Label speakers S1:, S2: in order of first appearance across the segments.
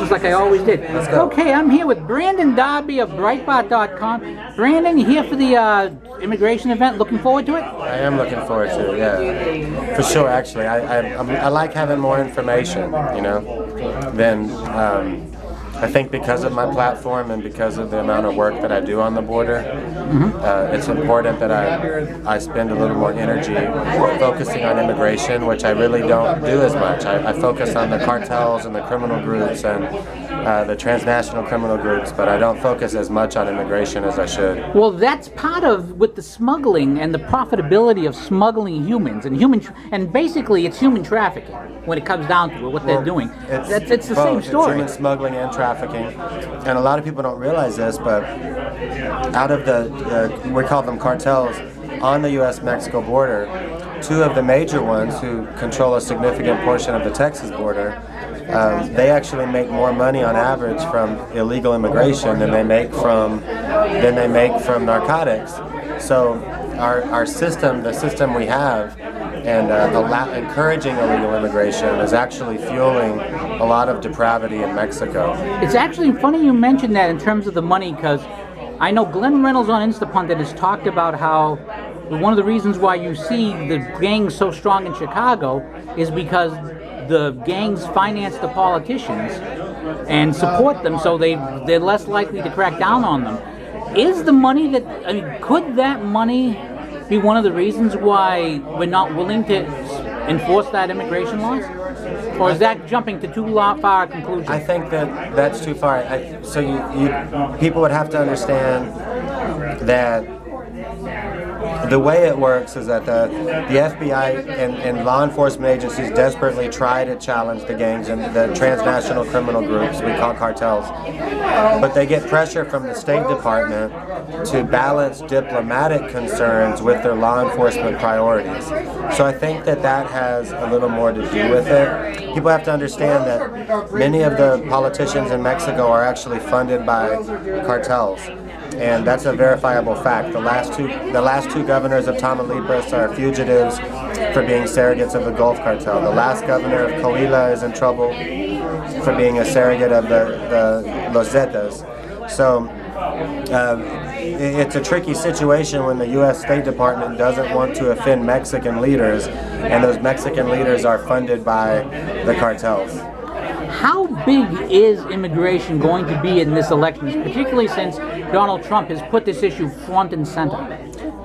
S1: just like I always did.
S2: Let's go.
S1: Okay, I'm here with Brandon Darby of Breitbart.com. Brandon, you here for the immigration event? Looking forward to it?
S2: I am looking forward to it, yeah. For sure, actually. I like having more information, you know, than I think because of my platform and because of the amount of work that I do on the border, it's important that I spend a little more energy focusing on immigration, which I really don't do as much. I focus on the cartels and the criminal groups and the transnational criminal groups, but I don't focus as much on immigration as I should.
S1: Well, that's part of with the smuggling and the profitability of smuggling humans and basically it's human trafficking when it comes down to it, what they're doing. It's the same story.
S2: It's human smuggling and trafficking, and a lot of people don't realize this, but out of we call them cartels on the U.S.-Mexico border, two of the major ones who control a significant portion of the Texas border, they actually make more money on average from illegal immigration than they make from narcotics. So our system, the system we have, and encouraging illegal immigration is actually fueling a lot of depravity in Mexico.
S1: It's actually funny you mentioned that in terms of the money, because I know Glenn Reynolds on Instapundit has talked about how one of the reasons why you see the gangs so strong in Chicago is because the gangs finance the politicians and support them, so they're less likely to crack down on them. Is the money could that money be one of the reasons why we're not willing to enforce that immigration laws? Or is that jumping to too far a conclusion?
S2: I think that's too far. So people would have to understand that the way it works is that the FBI and law enforcement agencies desperately try to challenge the gangs and the transnational criminal groups we call cartels, but they get pressure from the State Department to balance diplomatic concerns with their law enforcement priorities. So I think that has a little more to do with it. People have to understand that many of the politicians in Mexico are actually funded by cartels. And that's a verifiable fact. The last two governors of Tamaulipas are fugitives for being surrogates of the Gulf Cartel. The last governor of Coahuila is in trouble for being a surrogate of the Los Zetas. So it's a tricky situation when the U.S. State Department doesn't want to offend Mexican leaders, and those Mexican leaders are funded by the cartels.
S1: How big is immigration going to be in this election, particularly since Donald Trump has put this issue front and center?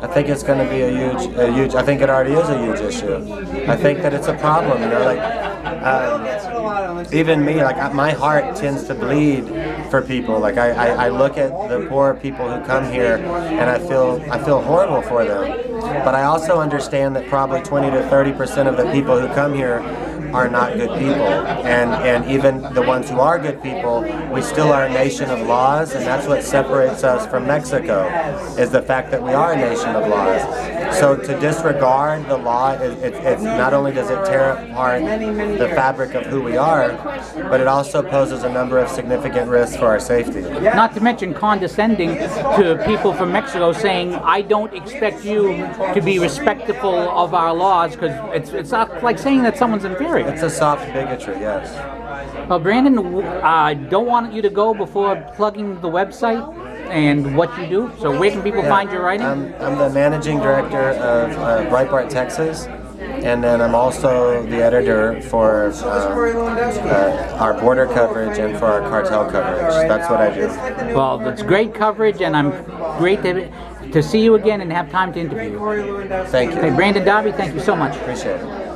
S2: I think it's going to be a huge. I think it already is a huge issue. I think that it's a problem. You know, like even me, like my heart tends to bleed for people. Like I look at the poor people who come here, and I feel horrible for them. But I also understand that probably 20 to 30% of the people who come here are not good people, and even the ones who are good people, we still are a nation of laws, and that's what separates us from Mexico, is the fact that we are a nation of laws. So to disregard the law, it's not only does it tear apart the fabric of who we are, but it also poses a number of significant risks for our safety.
S1: Not to mention condescending to people from Mexico, saying, I don't expect you to be respectful of our laws, because it's not like saying that someone's inferior.
S2: It's a soft bigotry, yes.
S1: Well, Brandon, I don't want you to go before plugging the website and what you do. So where can people find your writing?
S2: I'm the managing director of Breitbart, Texas, and then I'm also the editor for our border coverage and for our cartel coverage. That's what I do.
S1: Well, that's great coverage, and I'm great to see you again and have time to interview you.
S2: Thank you.
S1: Hey, Brandon Darby, thank you so much.
S2: Appreciate it.